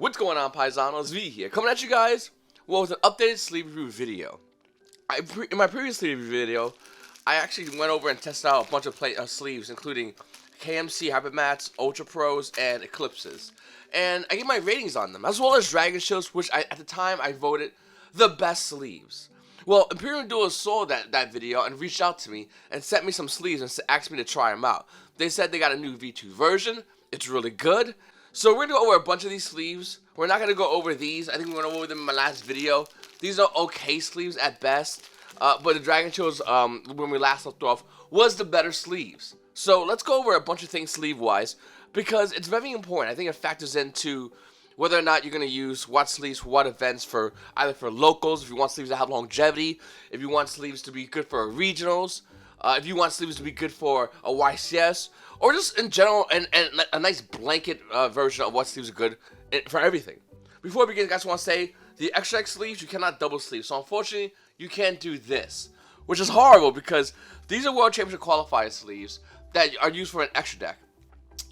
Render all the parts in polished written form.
What's going on, Paisanos? V here, coming at you guys, well, with an updated sleeve review video. In my previous sleeve review video, I actually went over and tested out a bunch of sleeves, including KMC Hypermats, Ultra Pros, and Eclipses. And I gave my ratings on them, as well as Dragon Shields, which at the time I voted the best sleeves. Well, Imperium Duelist saw that video and reached out to me and sent me some sleeves and asked me to try them out. They said they got a new V2 version. It's really good. So we're going to go over a bunch of these sleeves. We're not going to go over these. I think we're going to go over them in my last video. These are okay sleeves at best. But the Dragon Shields, when we last left off, was the better sleeves. So let's go over a bunch of things sleeve-wise, because it's very important. I think it factors into whether or not you're going to use what sleeves for what events, for either for locals, if you want sleeves that have longevity, if you want sleeves to be good for regionals, if you want sleeves to be good for a YCS, or just in general, and a nice blanket version of what sleeves are good for everything. Before we begin, guys, I want to say, the extra X sleeves, you cannot double sleeve. So unfortunately, you can't do this, which is horrible because these are World Championship qualifier sleeves that are used for an extra deck.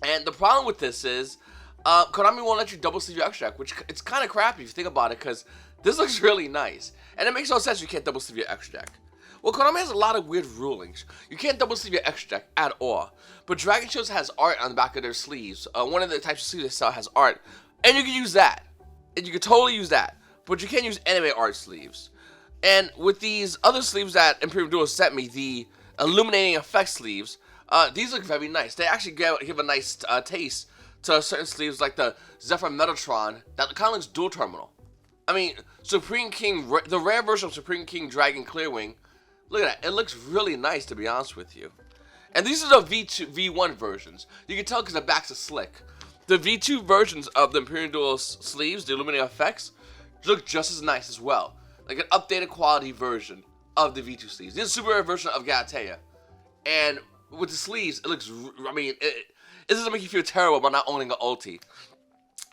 And the problem with this is, Konami won't let you double sleeve your extra deck, which it's kind of crappy if you think about it, because this looks really nice. And it makes no sense you can't double sleeve your extra deck. Well, Konami has a lot of weird rulings. You can't double sleeve your extra deck at all. But Dragon Shields has art on the back of their sleeves. One of the types of sleeves they sell has art. And you can use that. And you can totally use that. But you can't use anime art sleeves. And with these other sleeves that Imperium Duelist sent me, the illuminating effect sleeves, these look very nice. They actually give a nice taste to certain sleeves like the Zephyr Metatron that kind of looks dual terminal. I mean, Supreme King, the rare version of Supreme King Dragon Clearwing, look at that. It looks really nice, to be honest with you. And these are the V1 versions. You can tell because the backs are slick. The V2 versions of the Imperium Duelist sleeves, the illuminating effects, look just as nice as well. Like an updated quality version of the V2 sleeves. This is a super rare version of Galatea. And with the sleeves, it looks, I mean, it doesn't make you feel terrible about not owning an ulti.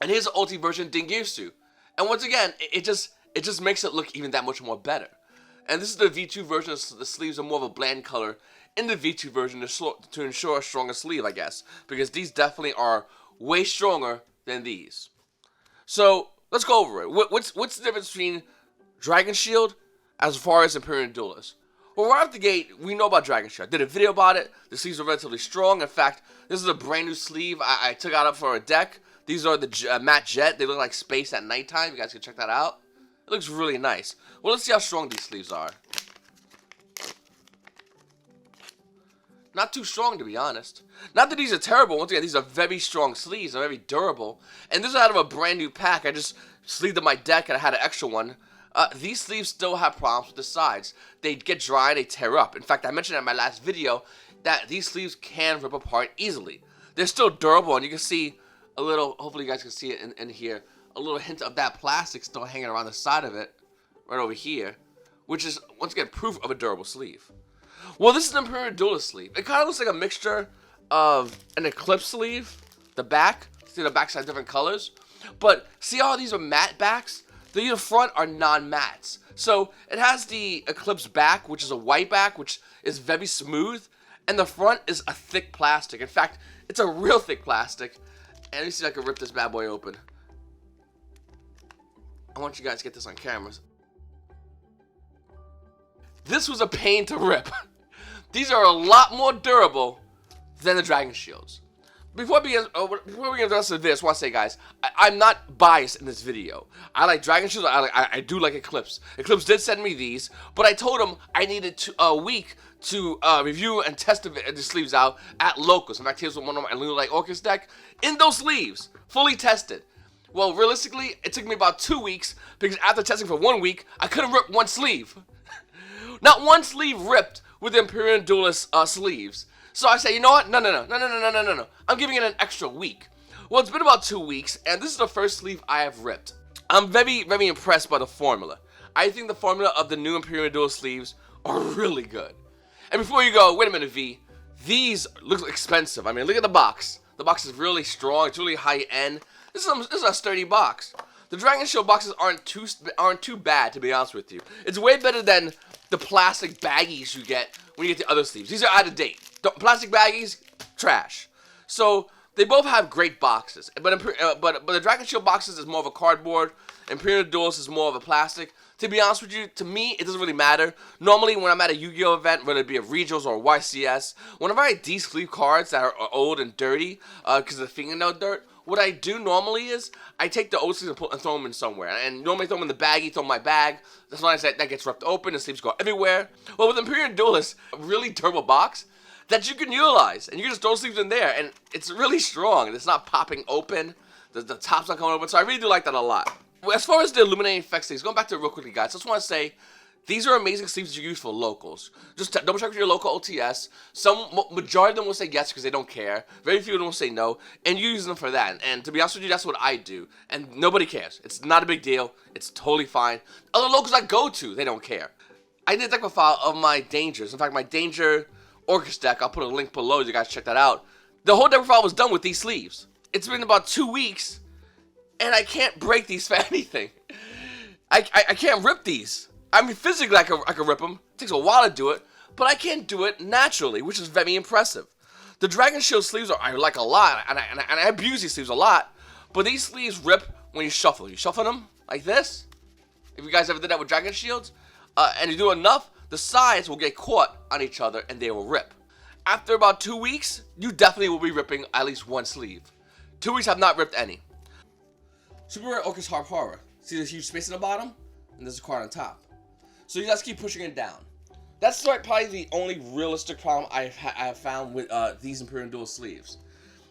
And here's an ulti version Dingirsu. And once again, it just makes it look even that much more better. And this is the V2 version. The sleeves are more of a bland color in the V2 version to ensure a stronger sleeve, I guess. Because these definitely are way stronger than these. So, let's go over it. What's the difference between Dragon Shield as far as Imperium Duelist? Well, right off the gate, we know about Dragon Shield. I did a video about it. The sleeves are relatively strong. In fact, this is a brand new sleeve I took out for a deck. These are the Matte Jet. They look like space at nighttime. You guys can check that out. It looks really nice. Well, let's see how strong these sleeves are. Not too strong, to be honest. Not that these are terrible. Once again, these are very strong sleeves. They're very durable. And this is out of a brand new pack. I just sleeved up my deck and I had an extra one. These sleeves still have problems with the sides. They get dry and they tear up. In fact, I mentioned in my last video that these sleeves can rip apart easily. They're still durable, and you can see a little, hopefully you guys can see it in here, a little hint of that plastic still hanging around the side of it, right over here, which is, once again, proof of a durable sleeve. Well, this is an Imperium Duelist sleeve. It kind of looks like a mixture of an Eclipse sleeve, the back. See, the backs have different colors. But see how these are matte backs? The front are non-mattes. So it has the Eclipse back, which is a white back, which is very smooth. And the front is a thick plastic. In fact, it's a real thick plastic. And let me see if I can rip this bad boy open. I want you guys to get this on camera. This was a pain to rip. These are a lot more durable than the Dragon Shields. Before we get into the rest of this, I want to say, guys, I'm not biased in this video. I like Dragon Shields. I do like Eclipse. Eclipse did send me these, but I told him I needed a week to review and test the sleeves out at locals. In fact, here's one of my Lunar Light Orchis deck in those sleeves, fully tested. Well, realistically, it took me about 2 weeks because after testing for 1 week, I couldn't rip one sleeve. Not one sleeve ripped with the Imperium Duelist sleeves. So I said, you know what? No. I'm giving it an extra week. Well, it's been about 2 weeks, and this is the first sleeve I have ripped. I'm very, very impressed by the formula. I think the formula of the new Imperium Duelist sleeves are really good. And before you go, wait a minute, V. These look expensive. I mean, look at the box. The box is really strong. It's really high-end. This is a sturdy box. The Dragon Shield boxes aren't too bad, to be honest with you. It's way better than the plastic baggies you get when you get the other sleeves. These are out of date. Plastic baggies, trash. So They both have great boxes, but the Dragon Shield boxes is more of a cardboard. Imperium Duelist is more of a plastic. To be honest with you, to me, it doesn't really matter. Normally, when I'm at a Yu-Gi-Oh event, whether it be a Regionals or a YCS, whenever I de-sleeve cards that are old and dirty because of the fingernail dirt, what I do normally is I take the old sleeves and throw them in somewhere. And normally throw them in the baggie, throw them in my bag. That's when that gets ripped open, the sleeves go everywhere. Well, with Imperium Duelist, a really durable box that you can utilize, and you can just throw sleeves in there, and it's really strong. It's not popping open. The top's not coming open, so I really do like that a lot. As far as the illuminating effects things, going back to it real quickly, guys, I just want to say, these are amazing sleeves you use for locals. Just double check with your local OTS. Majority of them will say yes because they don't care. Very few of them will say no, and you use them for that. And to be honest with you, that's what I do. And nobody cares. It's not a big deal. It's totally fine. Other locals I go to, they don't care. I did a deck profile of my Dangers. In fact, my Danger Orcus deck, I'll put a link below. You guys check that out. The whole deck profile was done with these sleeves. It's been about 2 weeks, and I can't break these for anything. I can't rip these. I mean, physically I can rip them. It takes a while to do it, but I can't do it naturally, which is very impressive. The Dragon Shield sleeves I like a lot, and I abuse these sleeves a lot, but these sleeves rip when you shuffle. You shuffle them like this. If you guys ever did that with Dragon Shields, and you do enough, the sides will get caught on each other and they will rip. After about 2 weeks, you definitely will be ripping at least one sleeve. 2 weeks have not ripped any. Super Rare Orcus Harp Horror. See this huge space in the bottom? And there's a card on top. So you guys keep pushing it down. That's probably the only realistic problem I have found with these Imperium Duelist sleeves.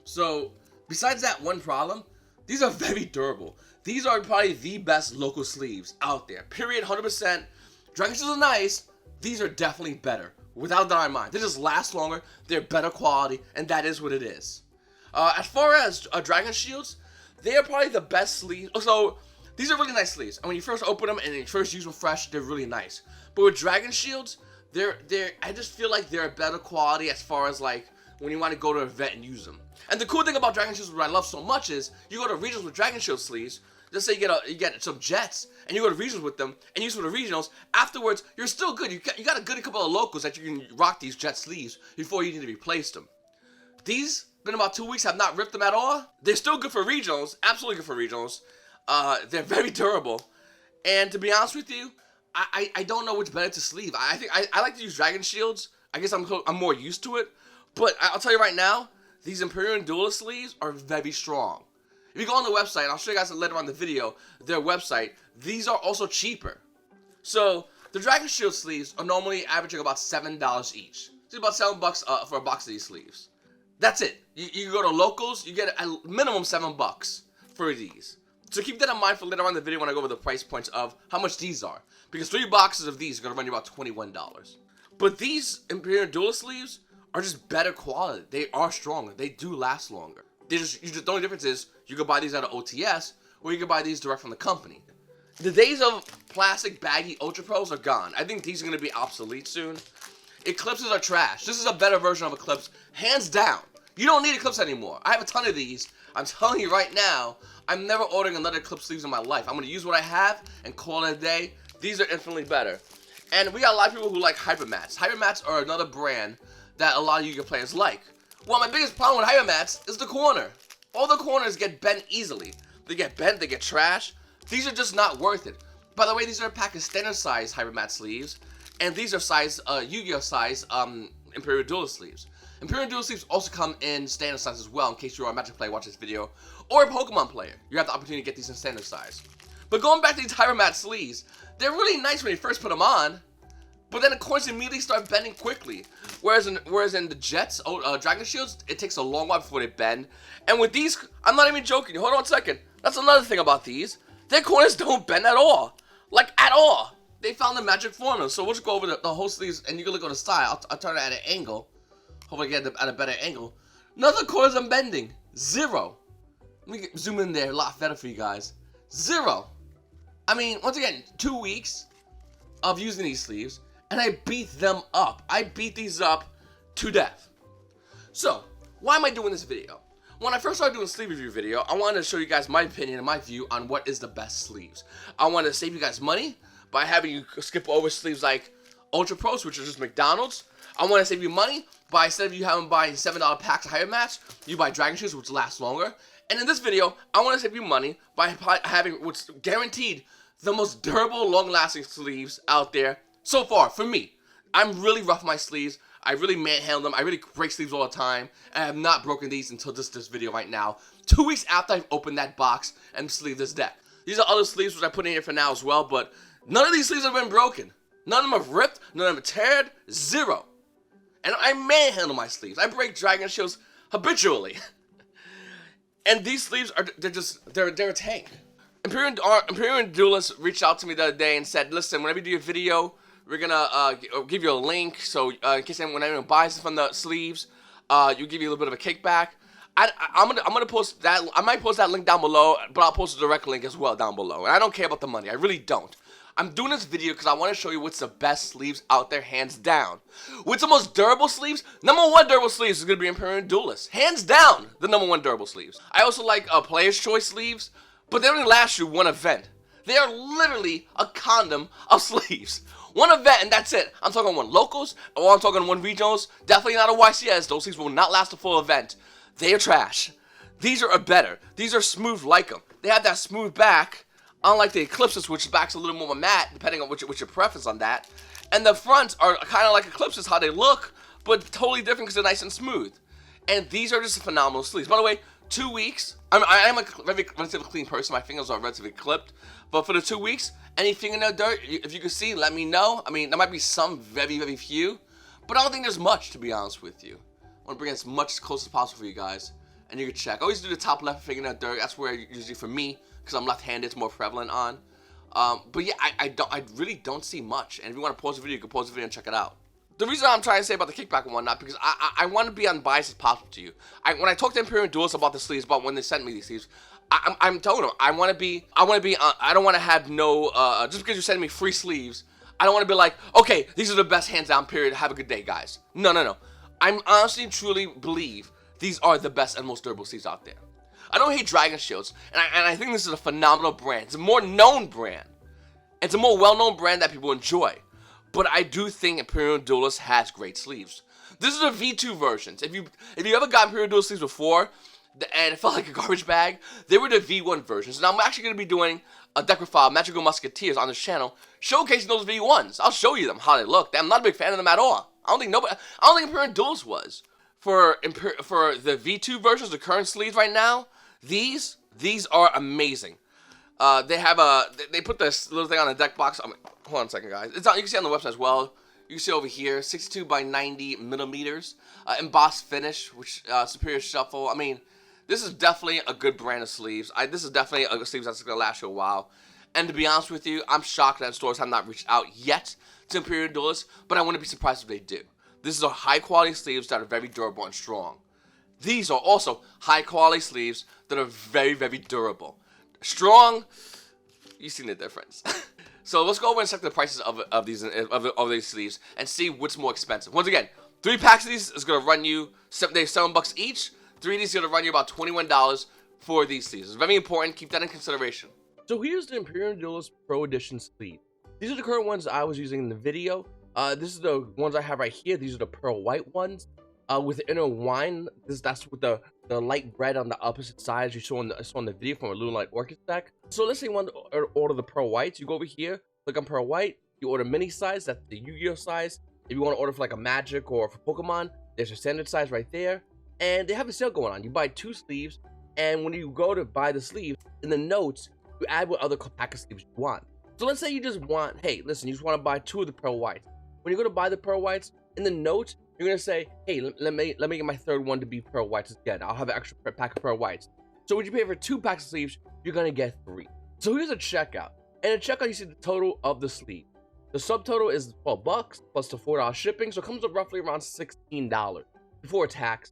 So, besides that one problem, these are very durable. These are probably the best local sleeves out there. Period, 100%. Dragon Shields are nice. These are definitely better. Without a doubt in my mind. They just last longer. They're better quality. And that is what it is. As far as Dragon Shields, they are probably the best sleeves. So, these are really nice sleeves. And when you first open them and you first use them fresh, they're really nice. But with Dragon Shields, I just feel like they're a better quality as far as like when you want to go to an event and use them. And the cool thing about Dragon Shields, what I love so much is you go to regionals with Dragon Shield sleeves. Let's say you get some Jets and you go to regionals with them and use them for the regionals. Afterwards, you're still good. You got a good couple of locals that you can rock these Jet sleeves before you need to replace them. These been about 2 weeks, have not ripped them at all. They're still good for regionals, absolutely good for regionals. They're very durable, and to be honest with you, I don't know which better to sleeve. I think I like to use Dragon Shields. I guess I'm more used to it, but I'll tell you right now, these Imperium Duelist sleeves are very strong. If you go on the website, I'll show you guys later on in the video, their website, these are also cheaper. So, the Dragon Shield sleeves are normally averaging about $7 each. So about $7 for a box of these sleeves. That's it. You go to locals, you get a minimum $7 for these. So keep that in mind for later on in the video when I go over the price points of how much these are. Because 3 boxes of these are going to run you about $21. But these Imperium Duelist sleeves are just better quality. They are stronger. They do last longer. The only difference is you can buy these at an OTS or you can buy these direct from the company. The days of plastic baggy Ultra Pros are gone. I think these are going to be obsolete soon. Eclipses are trash. This is a better version of Eclipse, hands down. You don't need Eclipse anymore. I have a ton of these. I'm telling you right now, I'm never ordering another Eclipse sleeves in my life. I'm going to use what I have and call it a day. These are infinitely better. And we got a lot of people who like Hypermats. Hypermats are another brand that a lot of Yu-Gi-Oh players like. Well, my biggest problem with Hypermats is the corner. All the corners get bent easily. They get bent, they get trashed. These are just not worth it. By the way, these are a pack of standard size Hypermat sleeves. And these are size, Yu-Gi-Oh size, Imperial Duelist sleeves. Imperial Duelist sleeves also come in standard size as well, in case you are a Magic player watching this video, or a Pokemon player. You have the opportunity to get these in standard size. But going back to these Hypermat sleeves, they're really nice when you first put them on, but then the corners immediately start bending quickly. Whereas in the Jets, Dragon Shields, it takes a long while before they bend. And with these, I'm not even joking, hold on a second. That's another thing about these. Their corners don't bend at all. Like, at all. They found the magic formula. So we'll just go over the whole sleeves, and you can look on the side. I'll turn it at an angle. Hopefully I get it at a better angle. None of the corners are bending. Zero. Let me zoom in there a lot better for you guys. Zero. I mean, once again, 2 weeks of using these sleeves, and I beat them up. I beat these up to death. So, why am I doing this video? When I first started doing a sleeve review video, I wanted to show you guys my opinion and my view on what is the best sleeves. I wanted to save you guys money by having you skip over sleeves like Ultra Pros, which are just McDonald's. I want to save you money by instead of you having buying $7 packs of higher mats, you buy Dragon Shields, which last longer. And in this video, I want to save you money by having what's guaranteed the most durable, long-lasting sleeves out there so far for me. I'm really rough on my sleeves. I really manhandle them. I really break sleeves all the time. And I have not broken these until this video right now. 2 weeks after I've opened that box and sleeved this deck. These are other sleeves which I put in here for now as well, but none of these sleeves have been broken. None of them have ripped. None of them have teared. Zero. And I manhandle my sleeves. I break Dragon Shields habitually. And these sleeves are, they're a tank. Imperium Duelist reached out to me the other day and said, listen, whenever you do a video, we're gonna give you a link, so in case anyone buys it from the sleeves, you'll give you a little bit of a kickback. I'm gonna post that. I might post that link down below, but I'll post a direct link as well down below. And I don't care about the money. I really don't. I'm doing this video because I want to show you what's the best sleeves out there, hands down. What's the most durable sleeves? #1 durable sleeves is gonna be Imperium Duelist, hands down. The #1 durable sleeves. I also like Player's Choice sleeves, but they only last you one event. They are literally a condom of sleeves. One event and that's it. I'm talking one locals, or I'm talking one regionals. Definitely not a YCS. Those sleeves will not last a full event. They are trash. These are better. These are smooth like them. They have that smooth back, unlike the Eclipses, which back's a little more matte, depending on which your preference on that. And the fronts are kind of like Eclipses, how they look, but totally different because they're nice and smooth. And these are just phenomenal sleeves. By the way, 2 weeks. I am a relatively clean person. My fingers are relatively clipped. But for the 2 weeks, any fingernail dirt, if you can see, let me know. I mean, there might be some very, very few. But I don't think there's much, to be honest with you. I want to bring it as much as close as possible for you guys. And you can check. I always do the top left fingernail dirt. That's where usually for me, because I'm left-handed, it's more prevalent on. But yeah, I really don't see much. And if you want to pause the video, you can pause the video and check it out. The reason I'm trying to say about the kickback and whatnot, because I want to be unbiased as possible to you. When I talk to Imperium Duelist about the sleeves, about when they sent me these sleeves, I'm telling them I don't want to have no just because you're sending me free sleeves, I don't want to be like, okay, these are the best hands down. Period. Have a good day, guys. No. I'm honestly truly believe these are the best and most durable sleeves out there. I don't hate Dragon Shields, and I think this is a phenomenal brand. It's a more known brand. It's a more well-known brand that people enjoy. But I do think Imperium Duelist has great sleeves. This is a V2 versions. If you ever got Imperium Duelist sleeves before, and it felt like a garbage bag, they were the V1 versions. And I'm actually going to be doing a deck profile, Magical Musketeers, on this channel, showcasing those V1s. I'll show you them, how they look. I'm not a big fan of them at all. I don't think Imperium Duelist was. For the V2 versions, the current sleeves right now, these are amazing. They put this little thing on the deck box. Hold on a second, guys. It's on, you can see on the website as well. You can see over here, 62 by 90 millimeters, embossed finish, which superior shuffle. I mean, this is definitely a good brand of sleeves. This is definitely a sleeves that's gonna last you a while. And to be honest with you, I'm shocked that stores have not reached out yet to Imperium Duelist, but I wouldn't be surprised if they do. This is a high quality sleeves that are very durable and strong. These are also high quality sleeves that are very, very durable. Strong, you've seen the difference. So let's go over and check the prices of these sleeves and see what's more expensive. Once again, 3 packs of these is gonna run you $7 each. 3 of these is gonna run you about $21 for these sleeves. It's very important. Keep that in consideration. So here's the Imperium Duelist Pro Edition sleeve. These are the current ones I was using in the video. This is the ones I have right here. These are the pearl white ones. With the inner wine, that's with the light red on the opposite side, as you saw in the video from a Lunar Orchid deck. So let's say you want to order the pearl whites. You go over here, click on pearl white. You order mini size, that's the Yu-Gi-Oh size. If you want to order for like a Magic or for Pokemon, there's a standard size right there. And they have a sale going on. You buy 2 sleeves, and when you go to buy the sleeve, in the notes, you add what other pack of sleeves you want. So let's say you just want, hey, listen, you just want to buy 2 of the pearl whites. When you go to buy the pearl whites, in the notes, you're gonna say, hey, let me get my 3rd one to be pearl whites instead. I'll have an extra pack of pearl whites. So when you pay for 2 packs of sleeves, you're gonna get 3. So here's a checkout. And in checkout, you see the total of the sleeve. The subtotal is $12 plus the $4 shipping, so it comes up roughly around $16 before tax.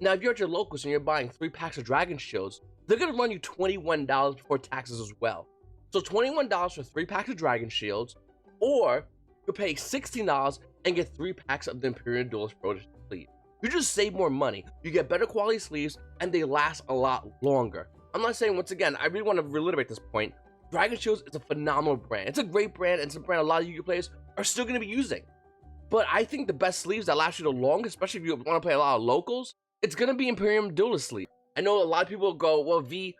Now, if you're at your locals and you're buying 3 packs of Dragon Shields, they're gonna run you $21 before taxes as well. So $21 for 3 packs of Dragon Shields, or you pay $16 and get 3 packs of the Imperium Duelist Pro Edition sleeve. You just save more money, you get better quality sleeves, and they last a lot longer. I'm not saying, once again, I really want to reiterate this point, Dragon Shields is a phenomenal brand. It's a great brand, and it's a brand a lot of Yu-Gi-Oh players are still going to be using. But I think the best sleeves that last you the longest, especially if you want to play a lot of locals, it's going to be Imperium Duelist sleeve. I know a lot of people go, well, V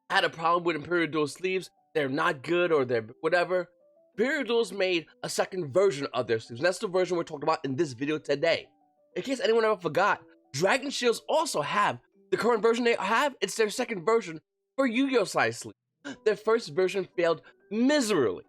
had a problem with Imperial Duelist sleeves. They're not good or they're whatever. Imperial Duelist made a second version of their sleeves. And that's the version we're talking about in this video today. In case anyone ever forgot, Dragon Shields also have the current version they have. It's their second version for Yu-Gi-Oh! Size sleeve. Their first version failed miserably.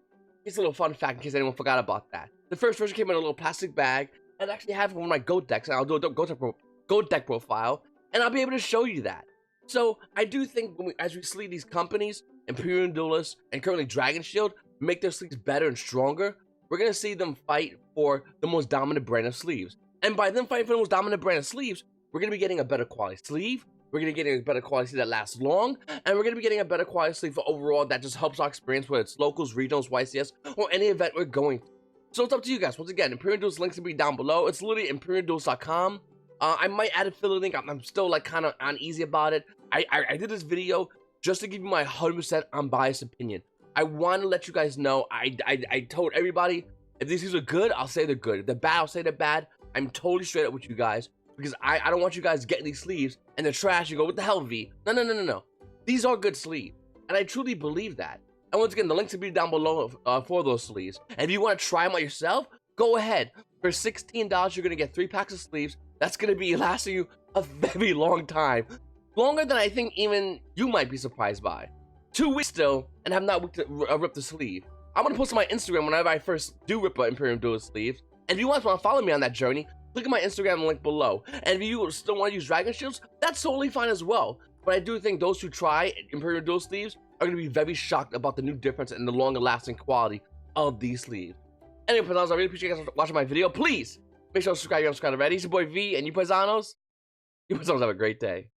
It's a little fun fact in case anyone forgot about that. The first version came in a little plastic bag, and I actually have one of my GOAT decks, and I'll do a GOAT deck profile, and I'll be able to show you that. So I do think as we sleeve these companies, Imperium Duelist and currently Dragon Shield, make their sleeves better and stronger, we're going to see them fight for the most dominant brand of sleeves. And by them fighting for the most dominant brand of sleeves, we're going to be getting a better quality sleeve, we're going to be getting a better quality sleeve that lasts long, and we're going to be getting a better quality sleeve for overall that just helps our experience, whether it's locals, regionals, YCS, or any event we're going to. So it's up to you guys. Once again, Imperium Duelist links will be down below. It's literally imperiumduelist.com. I might add affiliate link. I'm still like kind of uneasy about it. I did this video just to give you my 100% unbiased opinion. I want to let you guys know. I told everybody if these sleeves are good, I'll say they're good. If they're bad, I'll say they're bad. I'm totally straight up with you guys because I don't want you guys getting these sleeves and they're trash. You go, what the hell, V? No. These are good sleeves, and I truly believe that. And once again, the links will be down below for those sleeves. And if you want to try them out yourself, go ahead. For $16, you're going to get 3 packs of sleeves. That's going to be lasting you a very long time. Longer than I think even you might be surprised by. 2 weeks still, and have not ripped the sleeve. I'm going to post on my Instagram whenever I first do rip an Imperium Duelist sleeves. And if you want to follow me on that journey, click on my Instagram link below. And if you still want to use Dragon Shields, that's totally fine as well. But I do think those who try Imperium Duelist sleeves are going to be very shocked about the new difference and the longer lasting quality of these sleeves. Anyway, Paisanos, I really appreciate you guys watching my video. Please make sure to subscribe if you haven't subscribed already. It's your boy V, and you Paisanos have a great day.